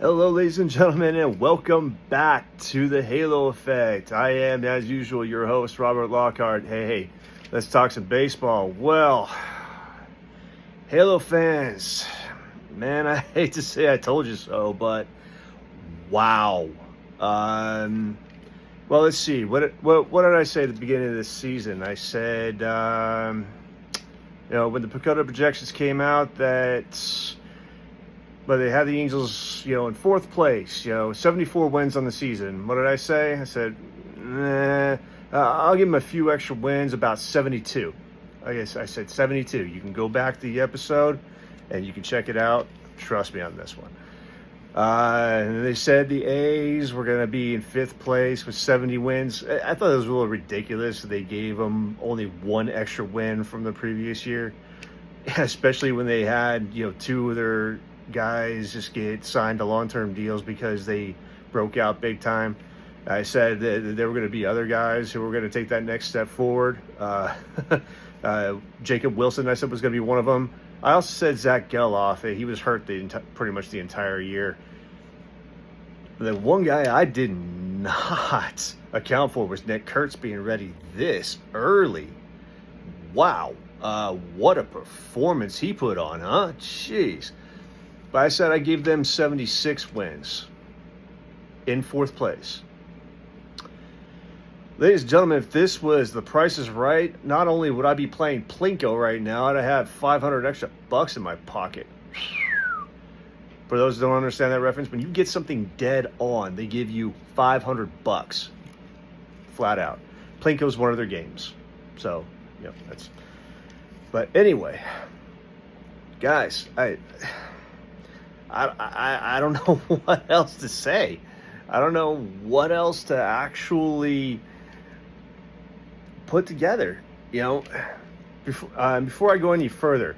Hello, ladies and gentlemen, and welcome back to the Halo Effect. I am, as usual, your host, Robert Lockhart. Hey, let's talk some baseball. Well, Halo fans, man, I hate to say I told you so, but wow. Well, let's see. What did I say at the beginning of this season? I said, when the PECOTA projections came out, but they had the Angels, in fourth place, 74 wins on the season. What did I say? I said, I'll give them a few extra wins, about 72. I guess I said 72. You can go back to the episode and you can check it out. Trust me on this one. And they said the A's were going to be in fifth place with 70 wins. I thought it was a little ridiculous. They gave them only one extra win from the previous year, especially when they had, two of their guys just get signed to long-term deals because they broke out big time. I said that there were going to be other guys who were going to take that next step forward. Jacob Wilson, I said, was going to be one of them. I also said Zach Geloff. He was hurt pretty much the entire year. The one guy I did not account for was Nick Kurtz being ready this early. Wow. What a performance he put on, huh? Jeez. But I said I gave them 76 wins in fourth place. Ladies and gentlemen, if this was The Price is Right, not only would I be playing Plinko right now, I'd have 500 extra bucks in my pocket. For those who don't understand that reference, when you get something dead on, they give you 500 bucks. Flat out. Plinko's one of their games. So, that's... But anyway, guys, I don't know what else to say. I don't know what else to actually put together. Before I go any further,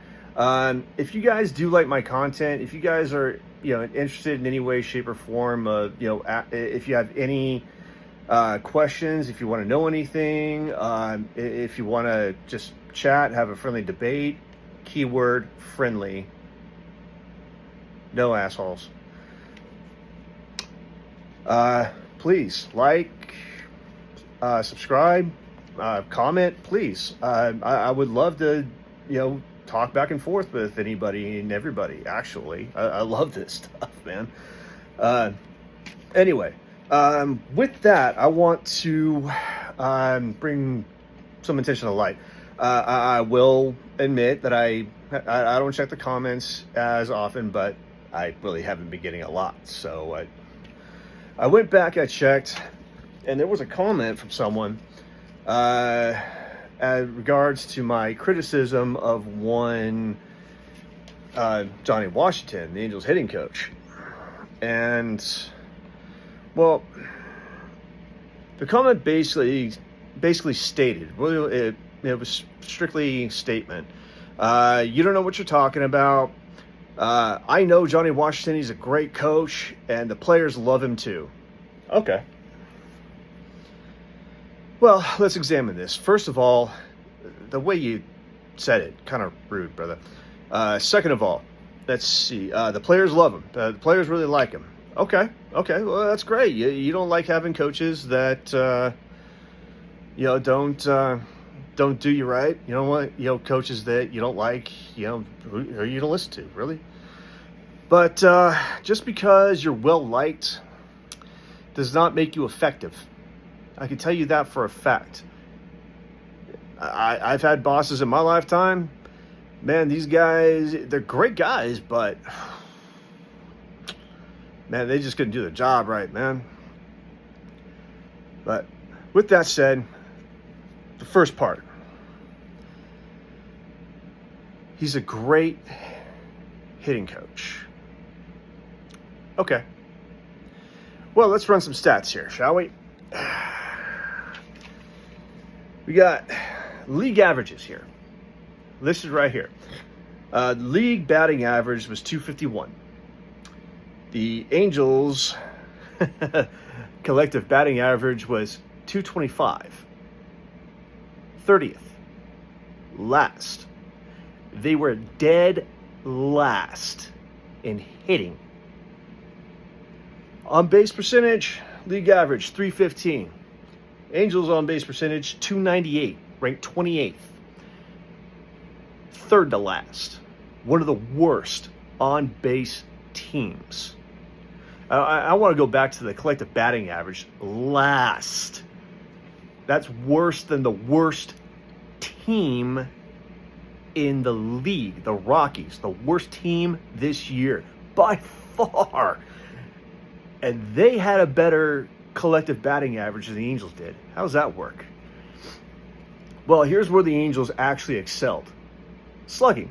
if you guys do like my content, if you guys are interested in any way, shape, or form, if you have any questions, if you want to know anything, if you want to just chat, have a friendly debate, keyword friendly. No assholes. Please like, subscribe, comment, please. I would love to, talk back and forth with anybody and everybody. Actually, I love this stuff, man. Anyway, with that, I want to bring some attention to light. I will admit that I don't check the comments as often, but I really haven't been getting a lot. So I went back, I checked, and there was a comment from someone as regards to my criticism of one Johnny Washington, the Angels hitting coach. And, well, the comment basically stated, well, it was strictly statement. You don't know what you're talking about. I know Johnny Washington, he's a great coach, and the players love him too. Okay. Well, let's examine this. First of all, the way you said it, kind of rude, brother. Second of all, let's see. The players love him. The players really like him. Okay, well, that's great. You don't like having coaches that, don't do you right. You know what? Coaches that you don't like, who are you to listen to, really? But just because you're well-liked does not make you effective. I can tell you that for a fact. I've had bosses in my lifetime. Man, these guys, they're great guys, but man, they just couldn't do their job right, man. But with that said, the first part. He's a great hitting coach. Okay. Well, let's run some stats here, shall we? We got league averages here. Listed right here. League batting average was .251. The Angels' collective batting average was .225. 30th. Last. They were dead last in hitting. On base percentage, league average 315. Angels on base percentage 298, ranked 28th. Third to last. One of the worst on base teams. I want to go back to the collective batting average. Last. That's worse than the worst team in the league, the Rockies. The worst team this year, by far. And they had a better collective batting average than the Angels did. How does that work? Well, here's where the Angels actually excelled. Slugging.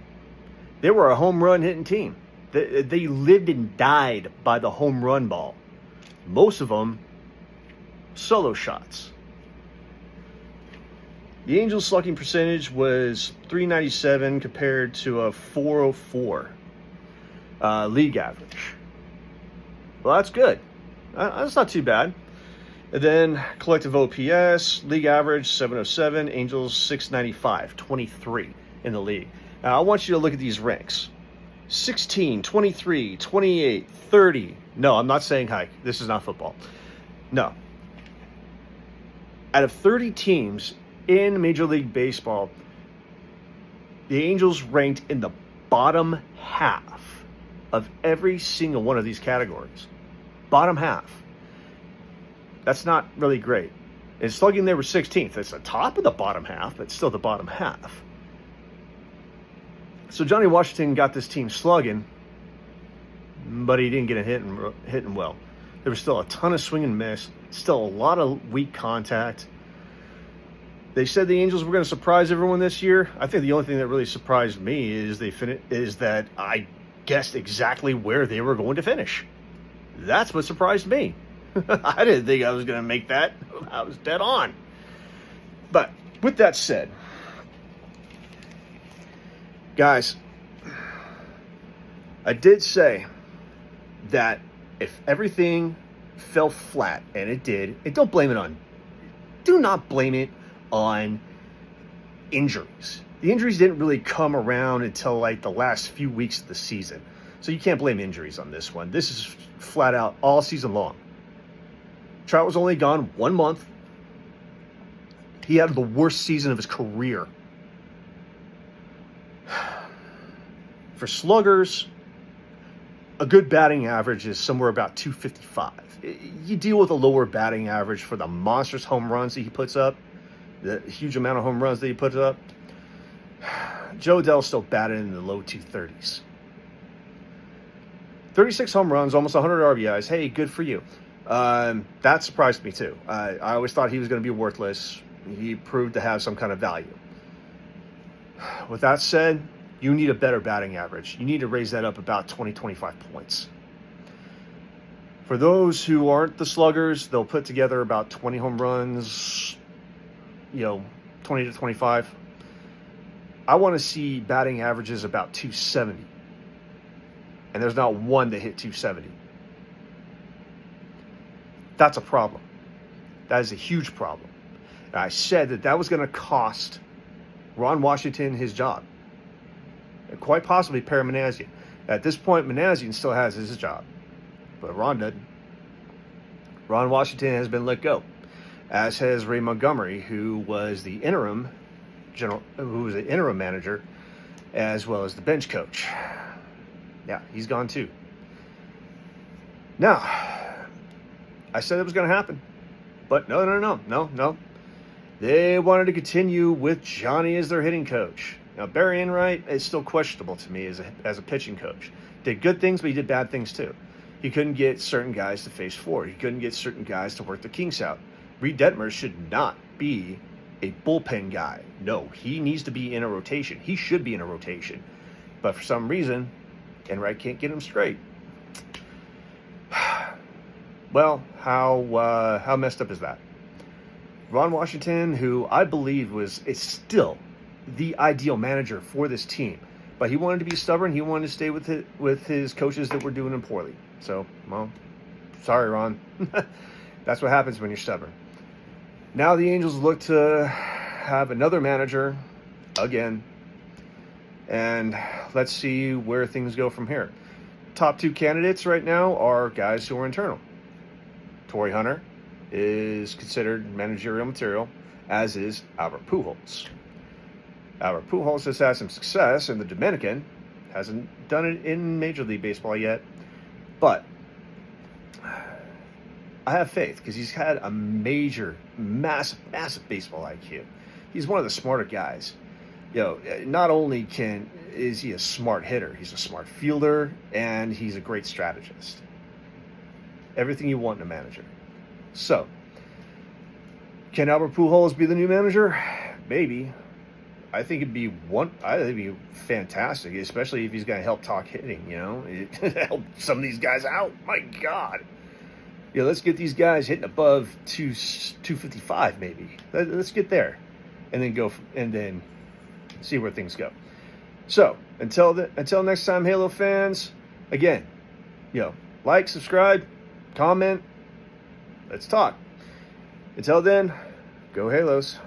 They were a home run hitting team. They lived and died by the home run ball. Most of them solo shots. The Angels' slugging percentage was .397 compared to a .404 league average. Well, that's good. That's not too bad. And then collective OPS, league average .707, Angels .695, 23 in the league. Now, I want you to look at these ranks. 16, 23, 28, 30. No, I'm not saying hike. This is not football. No. Out of 30 teams in Major League Baseball, the Angels ranked in the bottom half of every single one of these categories. Bottom half. That's not really great. And slugging, they were 16th. It's the top of the bottom half, but still the bottom half. So Johnny Washington got this team slugging, but he didn't get it hitting well. There was still a ton of swing and miss, still a lot of weak contact. They said the Angels were going to surprise everyone this year. I think the only thing that really surprised me is that I guessed exactly where they were going to finish. That's what surprised me. I didn't think I was going to make that. I was dead on. But with that said, guys, I did say that if everything fell flat, and it did, and do not blame it on injuries. The injuries didn't really come around until like the last few weeks of the season. So you can't blame injuries on this one. This is flat out all season long. Trout was only gone 1 month. He had the worst season of his career. For sluggers, a good batting average is somewhere about 255. You deal with a lower batting average for the monstrous home runs that he puts up, the huge amount of home runs that he puts up. Joe Adell still batted in the low 230s. 36 home runs, almost 100 RBIs. Hey, good for you. That surprised me too. I always thought he was going to be worthless. He proved to have some kind of value. With that said, you need a better batting average. You need to raise that up about 20, 25 points. For those who aren't the sluggers, they'll put together about 20 home runs, 20 to 25. I want to see batting averages about 270. And there's not one that hit 270. That's a problem. That is a huge problem. And I said that was going to cost Ron Washington his job. And quite possibly Perry Minasian. At this point, Minasian still has his job. But Ron doesn't. Ron Washington has been let go. As has Ray Montgomery, who was the interim manager, as well as the bench coach. Yeah, he's gone too. Now, I said it was going to happen. But no. They wanted to continue with Johnny as their hitting coach. Now, Barry Enright is still questionable to me as a pitching coach. Did good things, but he did bad things too. He couldn't get certain guys to face forward. He couldn't get certain guys to work the kinks out. Reed Detmer should not be a bullpen guy. No, he needs to be in a rotation. He should be in a rotation. But for some reason, Enright can't get him straight. Well, how messed up is that? Ron Washington, who I believe is still the ideal manager for this team, but he wanted to be stubborn. He wanted to stay with his coaches that were doing him poorly. So, well, sorry, Ron. That's what happens when you're stubborn. Now the Angels look to have another manager again, and let's see where things go from here. Top two candidates right now are guys who are internal. Torrey Hunter is considered managerial material, as is Albert Pujols. Albert Pujols has had some success in the Dominican, hasn't done it in Major League Baseball yet, but I have faith because he's had a massive baseball IQ. He's one of the smarter guys. Not only is he a smart hitter, he's a smart fielder, and he's a great strategist. Everything you want in a manager. So, can Albert Pujols be the new manager? Maybe. I think it'd be fantastic, especially if he's going to help talk hitting, help some of these guys out. My God. Let's get these guys hitting above 255 maybe. Let's get there and then see where things go. So, until next time, Halo fans, again, like, subscribe, comment, let's talk. Until then, go Halos.